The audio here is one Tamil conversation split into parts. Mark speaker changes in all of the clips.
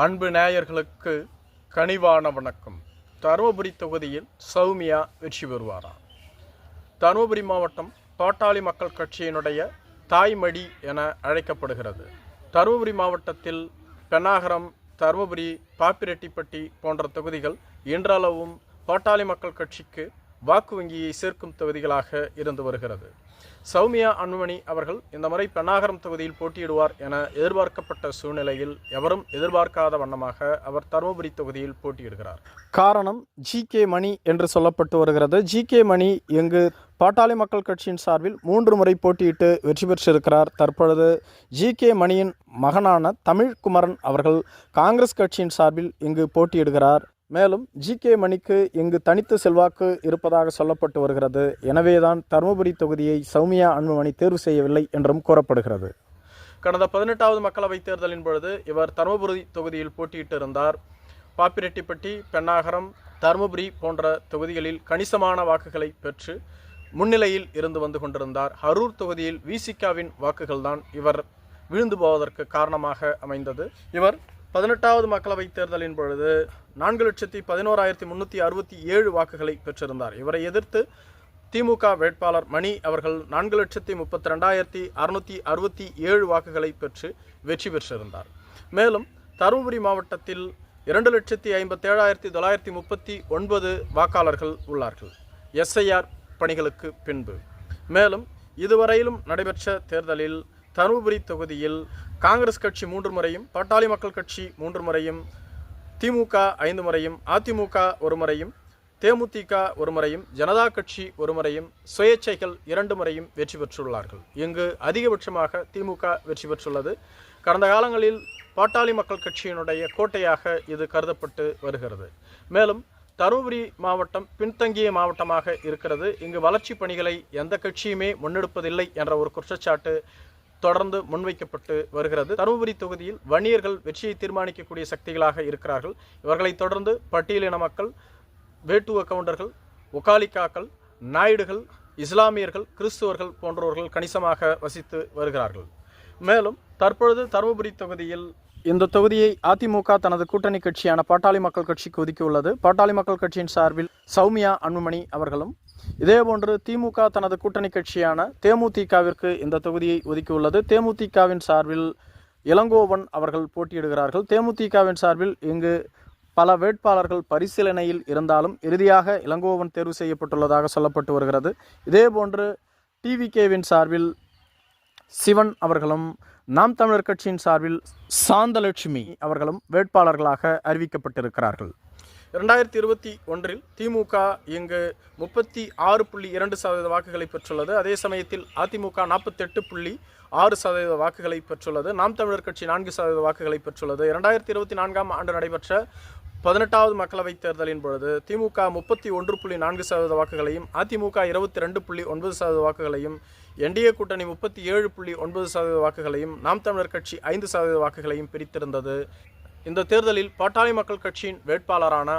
Speaker 1: அன்பு நேயர்களுக்கு கனிவான வணக்கம். தருமபுரி தொகுதியில் சௌமியா வெற்றி பெறுவாரா? தருமபுரி மாவட்டம் பாட்டாளி மக்கள் கட்சியினுடைய தாய்மடி என அழைக்கப்படுகிறது. தருமபுரி மாவட்டத்தில் பென்னாகரம், தருமபுரி, பாப்பிரெட்டிப்பட்டி போன்ற தொகுதிகள் இன்றளவும் பாட்டாளி மக்கள் கட்சிக்கு வாக்கு வங்கியை சேர்க்கும் தொகுதிகளாக இருந்து வருகிறது. சௌமியா அன்புமணி அவர்கள் இந்த முறை பென்னாகரம் தொகுதியில் போட்டியிடுவார் என எதிர்பார்க்கப்பட்ட சூழ்நிலையில் எவரும் எதிர்பார்க்காத வண்ணமாக அவர் தருமபுரி தொகுதியில் போட்டியிடுகிறார். காரணம் ஜி.கே. மணி என்று சொல்லப்பட்டு வருகிறது. ஜி.கே. மணி இங்கு பாட்டாளி மக்கள் கட்சியின் சார்பில் 3 முறை போட்டியிட்டு வெற்றி பெற்றிருக்கிறார். தற்பொழுது ஜி.கே. மணியின் மகனான தமிழ்குமரன் அவர்கள் காங்கிரஸ் கட்சியின் சார்பில் இங்கு போட்டியிடுகிறார். மேலும் ஜி.கே. மணிக்கு இங்கு தனித்து செல்வாக்கு இருப்பதாக சொல்லப்பட்டு வருகிறது. எனவேதான் தருமபுரி தொகுதியை சௌமியா அன்புமணி தேர்வு செய்யவில்லை என்றும் கூறப்படுகிறது. கடந்த 18வது மக்களவைத் தேர்தலின் பொழுது இவர் தருமபுரி தொகுதியில் போட்டியிட்டிருந்தார். பாப்பிரெட்டிப்பட்டி, பென்னாகரம், தருமபுரி போன்ற தொகுதிகளில் கணிசமான வாக்குகளை பெற்று முன்னிலையில் இருந்து வந்து கொண்டிருந்தார். அரூர் தொகுதியில் விசிகாவின் வாக்குகள்தான் இவர் விழுந்து போவதற்கு காரணமாக அமைந்தது. இவர் 18வது மக்களவைத் தேர்தலின் பொழுது 4,11,367 வாக்குகளை பெற்றிருந்தார். இவரை எதிர்த்து திமுக வேட்பாளர் மணி அவர்கள் 4,32,667 வாக்குகளை பெற்று வெற்றி பெற்றிருந்தார். மேலும் தருமபுரி மாவட்டத்தில் 2,57,939 வாக்காளர்கள் உள்ளார்கள் எஸ்ஐஆர் பணிகளுக்கு பின்பு. மேலும் இதுவரையிலும் நடைபெற்ற தேர்தலில் தருமபுரி தொகுதியில் காங்கிரஸ் கட்சி 3 முறையும், பாட்டாளி மக்கள் கட்சி 3 முறையும், திமுக 5 முறையும், அதிமுக 1 முறையும், தேமுதிக 1 முறையும், ஜனதா கட்சி 1 முறையும், சுயேட்சைகள் 2 முறையும் வெற்றி பெற்றுள்ளார்கள். இங்கு அதிகபட்சமாக திமுக வெற்றி பெற்றுள்ளது. கடந்த காலங்களில் பாட்டாளி மக்கள் கட்சியினுடைய கோட்டையாக இது கருதப்பட்டு வருகிறது. மேலும் தருமபுரி மாவட்டம் பின்தங்கிய மாவட்டமாக இருக்கிறது. இங்கு வளர்ச்சி பணிகளை எந்த கட்சியுமே முன்னெடுப்பதில்லை என்ற ஒரு குற்றச்சாட்டு தொடர்ந்து முன்வைக்கப்பட்டு வருகிறது. தருமபுரி தொகுதியில் வன்னியர்கள் வெற்றியை தீர்மானிக்கக்கூடிய சக்திகளாக இருக்கிறார்கள். இவர்களை தொடர்ந்து பட்டியலின மக்கள், வேட்டுவ கவுண்டர்கள், ஒகாலிக்காக்கள், நாயுடுகள், இஸ்லாமியர்கள், கிறிஸ்துவர்கள் போன்றவர்கள் கணிசமாக வசித்து வருகிறார்கள். மேலும் தற்பொழுது தருமபுரி தொகுதியில் இந்த தொகுதியை அதிமுக தனது கூட்டணி கட்சியான பாட்டாளி மக்கள் கட்சிக்கு ஒதுக்கியுள்ளது. பாட்டாளி மக்கள் கட்சியின் சார்பில் சௌமியா அன்புமணி அவர்களும், இதேபோன்று திமுக தனது கூட்டணி கட்சியான தேமுதிகவிற்கு இந்த தொகுதியை ஒதுக்கியுள்ளது. தேமுதிகவின் சார்பில் இளங்கோவன் அவர்கள் போட்டியிடுகிறார்கள். தேமுதிகவின் சார்பில் இங்கு பல வேட்பாளர்கள் பரிசீலனையில் இருந்தாலும் இறுதியாக இளங்கோவன் தேர்வு செய்யப்பட்டுள்ளதாக சொல்லப்பட்டு வருகிறது. இதேபோன்று டிவிகேவின் சார்பில் சிவன் அவர்களும், நாம் தமிழர் கட்சியின் சார்பில் சாந்தலட்சுமி அவர்களும் வேட்பாளர்களாக அறிவிக்கப்பட்டிருக்கிறார்கள். 2021 திமுக இங்கு 36.2% வாக்குகளை பெற்றுள்ளது. அதே சமயத்தில் அதிமுக 48.6% வாக்குகளை பெற்றுள்ளது. நாம் தமிழர் கட்சி 4% வாக்குகளை பெற்றுள்ளது. 2024ஆம் ஆண்டு நடைபெற்ற 18வது மக்களவைத் தேர்தலின் பொழுது திமுக 31.4% வாக்குகளையும், அதிமுக 22.9% வாக்குகளையும், என்டிஏ கூட்டணி 37.9% வாக்குகளையும், நாம் தமிழர் கட்சி 5% வாக்குகளையும் பிரித்திருந்தது. இந்த தேர்தலில் பாட்டாளி மக்கள் கட்சியின் வேட்பாளரான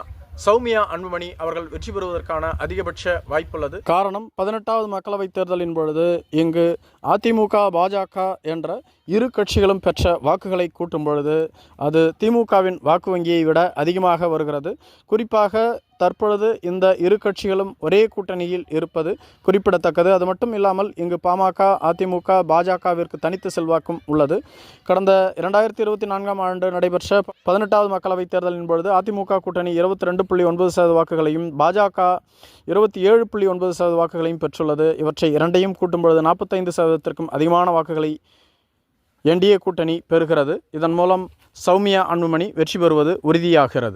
Speaker 1: சௌமியா அன்புமணி அவர்கள் வெற்றி பெறுவதற்கான அதிகபட்ச வாய்ப்புள்ளது. காரணம் 18வது மக்களவைத் தேர்தலின் பொழுது இங்கு அதிமுக, பாஜக என்ற இரு கட்சிகளும் பெற்ற வாக்குகளை கூட்டும் பொழுது அது திமுகவின் வாக்கு வங்கியை விட அதிகமாக வருகிறது. குறிப்பாக தற்பொழுது இந்த இரு கட்சிகளும் ஒரே கூட்டணியில் இருப்பது குறிப்பிடத்தக்கது. அது மட்டும் இல்லாமல் இங்கு பாமக, அதிமுக, பாஜகவிற்கு தனித்து செல்வாக்கும் உள்ளது. கடந்த 2024ஆம் ஆண்டு நடைபெற்ற 18வது மக்களவைத் தேர்தலின் பொழுது அதிமுக கூட்டணி 22.9% வாக்குகளையும், பாஜக 27.9% வாக்குகளையும் பெற்றுள்ளது. இவற்றை இரண்டையும் கூட்டும் பொழுது 45%க்கும் அதிகமான வாக்குகளை என்டிஏ கூட்டணி பெறுகிறது. இதன் மூலம் சௌமியா அன்புமணி வெற்றி பெறுவது உறுதியாகிறது.